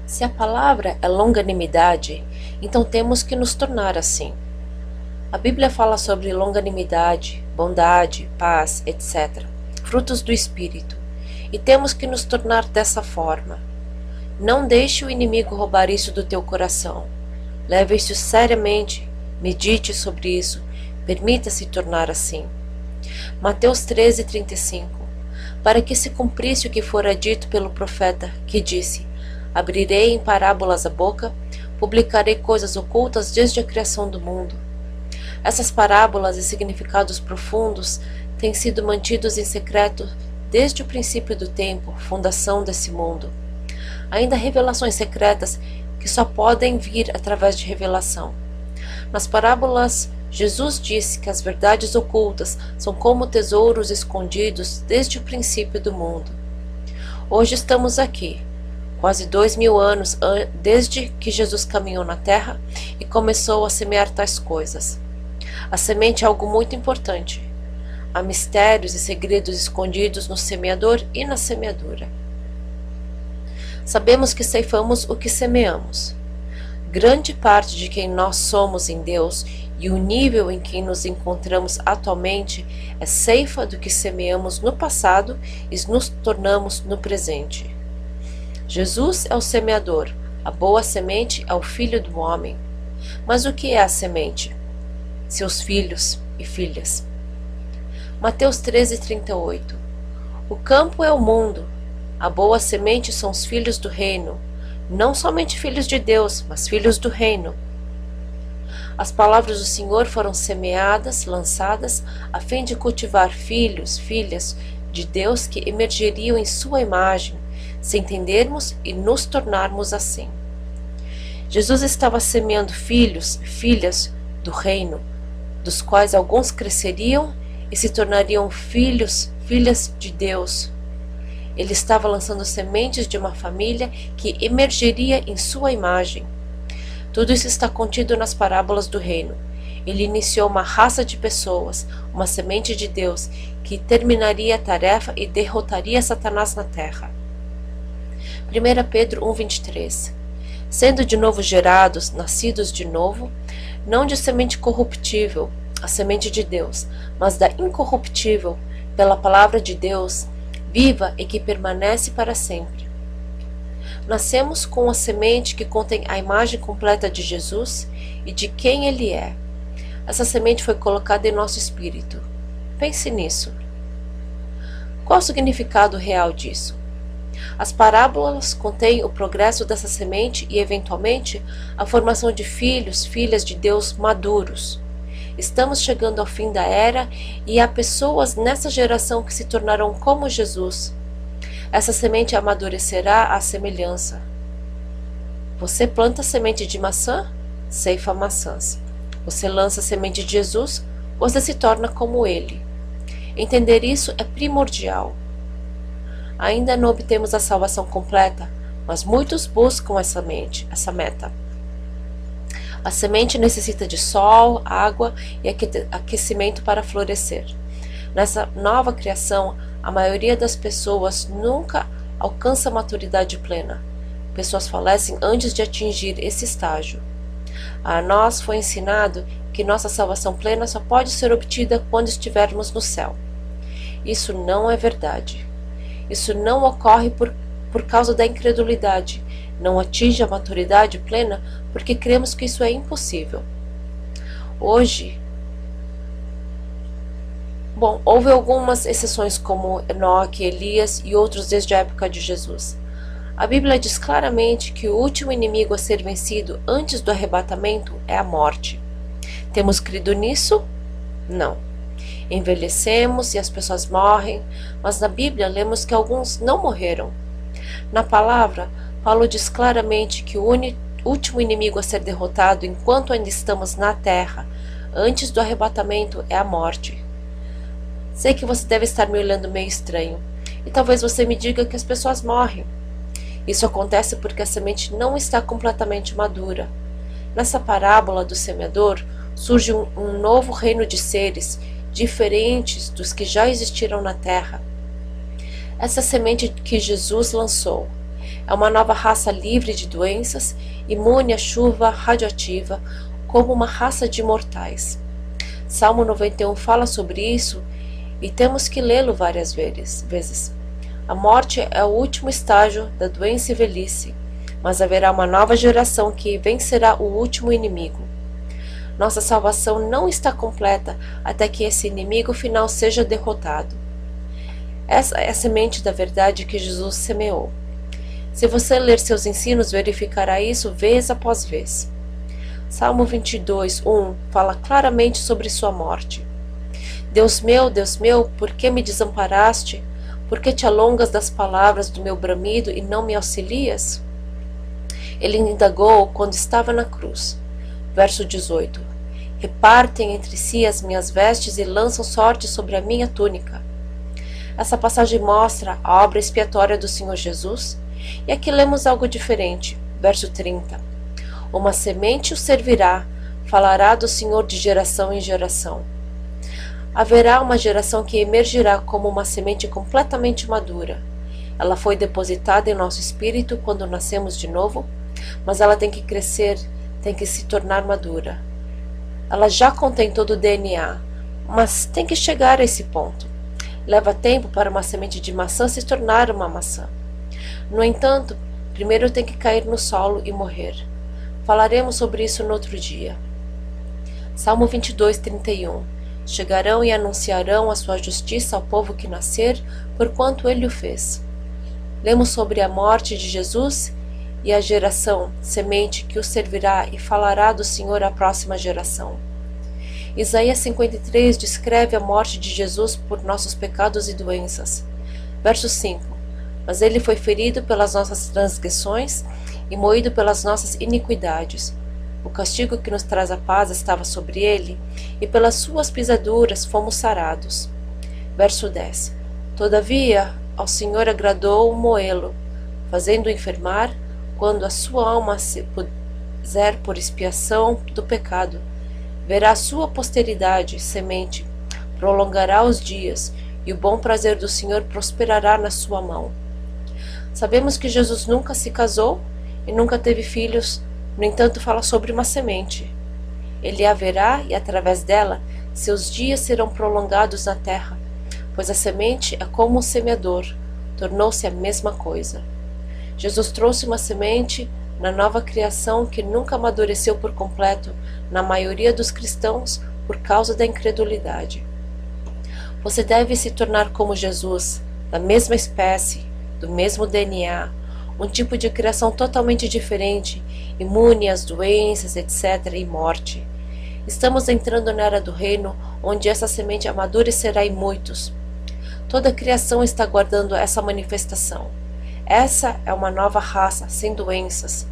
Se a palavra é longanimidade, então temos que nos tornar assim. A Bíblia fala sobre longanimidade, bondade, paz, etc., frutos do Espírito, e temos que nos tornar dessa forma. Não deixe o inimigo roubar isso do teu coração. Leve isso seriamente, medite sobre isso, permita-se tornar assim. Mateus 13:35. Para que se cumprisse o que fora dito pelo profeta, que disse: Abrirei em parábolas a boca, publicarei coisas ocultas desde a criação do mundo. Essas parábolas e significados profundos têm sido mantidos em secreto desde o princípio do tempo, fundação desse mundo. Ainda há revelações secretas que só podem vir através de revelação. Nas parábolas, Jesus disse que as verdades ocultas são como tesouros escondidos desde o princípio do mundo. Hoje estamos aqui, quase 2000 anos desde que Jesus caminhou na terra e começou a semear tais coisas. A semente é algo muito importante. Há mistérios e segredos escondidos no semeador e na semeadura. Sabemos que ceifamos o que semeamos. Grande parte de quem nós somos em Deus e o nível em que nos encontramos atualmente é ceifa do que semeamos no passado e nos tornamos no presente. Jesus é o semeador, a boa semente é o filho do homem. Mas o que é a semente? Seus filhos e filhas. Mateus 13:38. O campo é o mundo. A boa semente são os filhos do reino, não somente filhos de Deus, mas filhos do reino. As palavras do Senhor foram semeadas, lançadas, a fim de cultivar filhos, filhas de Deus que emergeriam em sua imagem, se entendermos e nos tornarmos assim. Jesus estava semeando filhos, filhas do reino, dos quais alguns cresceriam e se tornariam filhos, filhas de Deus. Ele estava lançando sementes de uma família que emergeria em sua imagem. Tudo isso está contido nas parábolas do reino. Ele iniciou uma raça de pessoas, uma semente de Deus, que terminaria a tarefa e derrotaria Satanás na terra. 1 Pedro 1:23. Sendo de novo gerados, nascidos de novo, não de semente corruptível, a semente de Deus, mas da incorruptível, pela palavra de Deus, viva e que permanece para sempre. Nascemos com a semente que contém a imagem completa de Jesus e de quem Ele é. Essa semente foi colocada em nosso espírito. Pense nisso. Qual o significado real disso? As parábolas contêm o progresso dessa semente e, eventualmente, a formação de filhos, filhas de Deus maduros. Estamos chegando ao fim da era e há pessoas nessa geração que se tornarão como Jesus. Essa semente amadurecerá à semelhança. Você planta semente de maçã, ceifa maçãs. Você lança semente de Jesus, você se torna como Ele. Entender isso é primordial. Ainda não obtemos a salvação completa, mas muitos buscam essa meta. A semente necessita de sol, água e aquecimento para florescer. Nessa nova criação, a maioria das pessoas nunca alcança a maturidade plena. Pessoas falecem antes de atingir esse estágio. A nós foi ensinado que nossa salvação plena só pode ser obtida quando estivermos no céu. Isso não é verdade. Isso não ocorre por causa da incredulidade. Não atinge a maturidade plena porque cremos que isso é impossível. Hoje, houve algumas exceções como Enoque, Elias e outros desde a época de Jesus. A Bíblia diz claramente que o último inimigo a ser vencido antes do arrebatamento é a morte. Temos crido nisso? Não. Envelhecemos e as pessoas morrem, mas na Bíblia lemos que alguns não morreram. Na palavra, Paulo diz claramente que o último inimigo a ser derrotado enquanto ainda estamos na terra, antes do arrebatamento, é a morte. Sei que você deve estar me olhando meio estranho, e talvez você me diga que as pessoas morrem. Isso acontece porque a semente não está completamente madura. Nessa parábola do semeador, surge um novo reino de seres, diferentes dos que já existiram na terra. Essa semente que Jesus lançou. É uma nova raça livre de doenças, imune à chuva radioativa, como uma raça de imortais. Salmo 91 fala sobre isso e temos que lê-lo várias vezes. A morte é o último estágio da doença e velhice, mas haverá uma nova geração que vencerá o último inimigo. Nossa salvação não está completa até que esse inimigo final seja derrotado. Essa é a semente da verdade que Jesus semeou. Se você ler seus ensinos, verificará isso vez após vez. Salmo 22, 1 fala claramente sobre sua morte. Deus meu, por que me desamparaste? Por que te alongas das palavras do meu bramido e não me auxilias? Ele indagou quando estava na cruz. Verso 18. Repartem entre si as minhas vestes e lançam sorte sobre a minha túnica. Essa passagem mostra a obra expiatória do Senhor Jesus, e aqui lemos algo diferente. Verso 30. Uma semente o servirá, falará do Senhor de geração em geração. Haverá uma geração que emergirá como uma semente completamente madura. Ela foi depositada em nosso espírito quando nascemos de novo, mas ela tem que crescer, tem que se tornar madura. Ela já contém todo o DNA, mas tem que chegar a esse ponto. Leva tempo para uma semente de maçã se tornar uma maçã. No entanto, primeiro tem que cair no solo e morrer. Falaremos sobre isso no outro dia. Salmo 22, 31. Chegarão e anunciarão a sua justiça ao povo que nascer, porquanto ele o fez. Lemos sobre a morte de Jesus e a geração, semente que o servirá e falará do Senhor à próxima geração. Isaías 53 descreve a morte de Jesus por nossos pecados e doenças. Verso 5. Mas ele foi ferido pelas nossas transgressões e moído pelas nossas iniquidades. O castigo que nos traz a paz estava sobre ele, e pelas suas pisaduras fomos sarados. Verso 10. Todavia, ao Senhor agradou moê-lo, fazendo-o enfermar, quando a sua alma se puser por expiação do pecado. Verá a sua posteridade, semente, prolongará os dias, e o bom prazer do Senhor prosperará na sua mão. Sabemos que Jesus nunca se casou e nunca teve filhos, no entanto fala sobre uma semente. Ele haverá e através dela seus dias serão prolongados na terra, pois a semente é como um semeador, tornou-se a mesma coisa. Jesus trouxe uma semente na nova criação que nunca amadureceu por completo na maioria dos cristãos por causa da incredulidade. Você deve se tornar como Jesus, da mesma espécie, do mesmo DNA, um tipo de criação totalmente diferente, imune às doenças, etc. e morte. Estamos entrando na era do reino, onde essa semente amadurecerá em muitos. Toda a criação está aguardando essa manifestação. Essa é uma nova raça, sem doenças.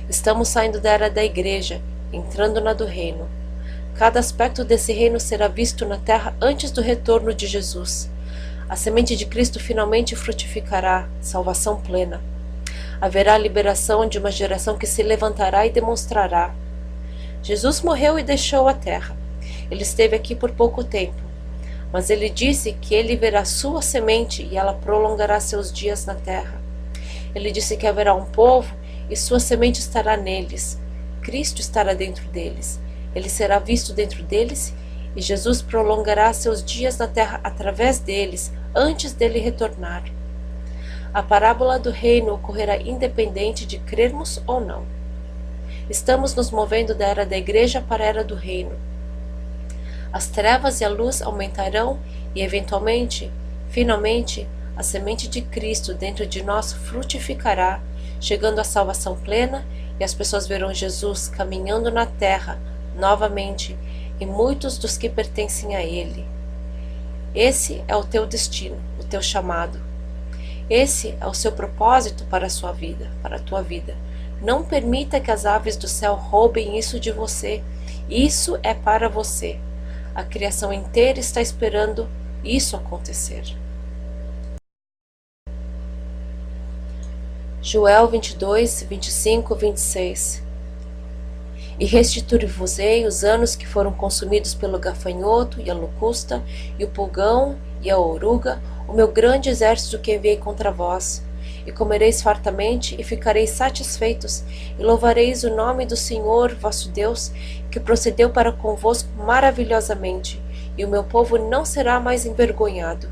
Estamos saindo da era da igreja, entrando na do reino. Cada aspecto desse reino será visto na terra antes do retorno de Jesus. A semente de Cristo finalmente frutificará, salvação plena. Haverá a liberação de uma geração que se levantará e demonstrará. Jesus morreu e deixou a terra. Ele esteve aqui por pouco tempo, mas ele disse que ele verá sua semente e ela prolongará seus dias na terra. Ele disse que haverá um povo e sua semente estará neles. Cristo estará dentro deles. Ele será visto dentro deles e Jesus prolongará seus dias na terra através deles, antes dele retornar. A parábola do reino ocorrerá independente de crermos ou não. Estamos nos movendo da era da igreja para a era do reino. As trevas e a luz aumentarão e, eventualmente, finalmente, a semente de Cristo dentro de nós frutificará, chegando à salvação plena, e as pessoas verão Jesus caminhando na terra novamente e muitos dos que pertencem a Ele. Esse é o teu destino, o teu chamado. Esse é o seu propósito para a sua vida, para a tua vida. Não permita que as aves do céu roubem isso de você. Isso é para você. A criação inteira está esperando isso acontecer. Joel 22, 25, 26. E restituir-vos-ei os anos que foram consumidos pelo gafanhoto e a locusta, e o pulgão e a oruga, o meu grande exército que enviei contra vós. e comereis fartamente e ficareis satisfeitos, e louvareis o nome do Senhor vosso Deus, que procedeu para convosco maravilhosamente, e o meu povo não será mais envergonhado.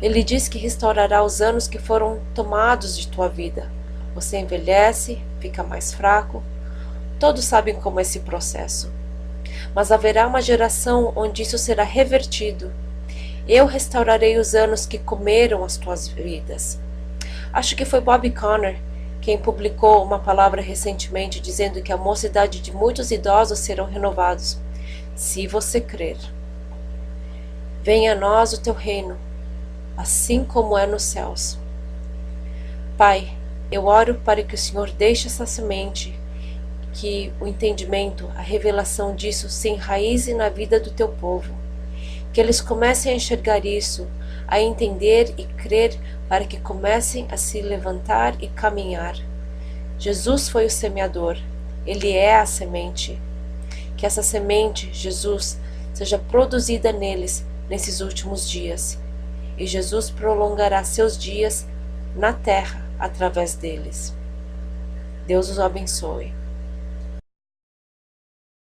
Ele diz que restaurará os anos que foram tomados de tua vida. Você envelhece, fica mais fraco. Todos sabem como é esse processo. Mas haverá uma geração onde isso será revertido. Eu restaurarei os anos que comeram as tuas vidas. Acho que foi Bobby Conner quem publicou uma palavra recentemente dizendo que a mocidade de muitos idosos serão renovados, se você crer. Venha a nós o teu reino, assim como é nos céus. Pai, eu oro para que o Senhor deixe essa semente, que o entendimento, a revelação disso se enraize na vida do teu povo. Que eles comecem a enxergar isso, a entender e crer, para que comecem a se levantar e caminhar. Jesus foi o semeador, Ele é a semente. Que essa semente, Jesus, seja produzida neles nesses últimos dias. E Jesus prolongará seus dias na terra através deles. Deus os abençoe.